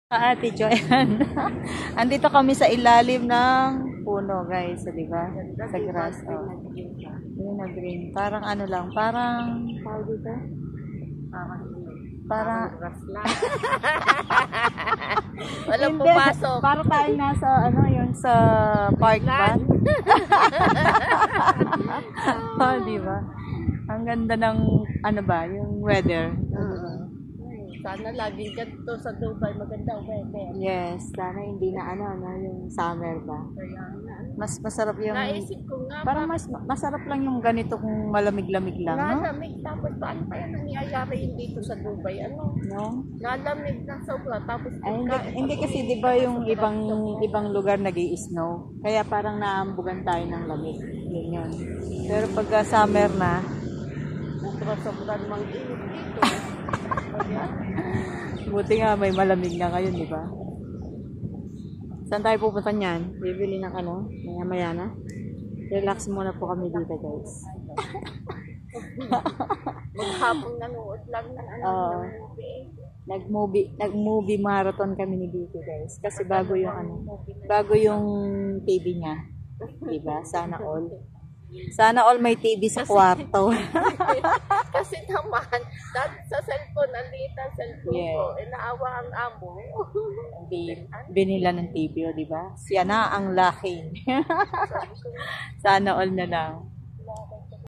Ate Joanne. Andito kami sa ilalim ng puno, guys. So, di ba? Sa grass. Oh. Yun na green. Parang ano lang. Parang, tawag dito? Parang grass lang. Walang pumasok. Para tayo nasa, ano yun, sa park ba? Oh, di ba? Ang ganda ng, ano ba, yung weather. Sana laging ganito sa Dubai, maganda weather. Yes, sana hindi na ano, yung summer ba? Kaya nga. Mas masarap yung, Naisip ko nga, parang masarap lang yung ganito kung malamig-lamig lang, no? lalamig, tapos paano pa yan nangyayari yun dito sa Dubai? Ano? No? Lalamig na sobra, tapos Ay, hindi kasi 'di ba yung ibang lugar nag-i-snow. Kaya parang naambugan tayo ng lamig. Yun. Pero pag summer na, sobra namang init dito. Kaya, buti nga may malamig na ngayon, 'di ba? Saan tayo pupunta niyan? Bibili ng ano? Maya-maya na. Relax muna po kami dito, guys. maghapong nanood lang ng ano, Oo. ng movie. Nag-movie marathon kami ni Vicky, guys. Kasi bago yung TV niya. 'Di ba? Sana all may TV sa kwarto. Kasi naman, sa cellphone, nandito ang cellphone Yeah. ko, naawa ang amo. Binila ng TV, o, 'di ba? Siya na ang laki. Sana all na lang.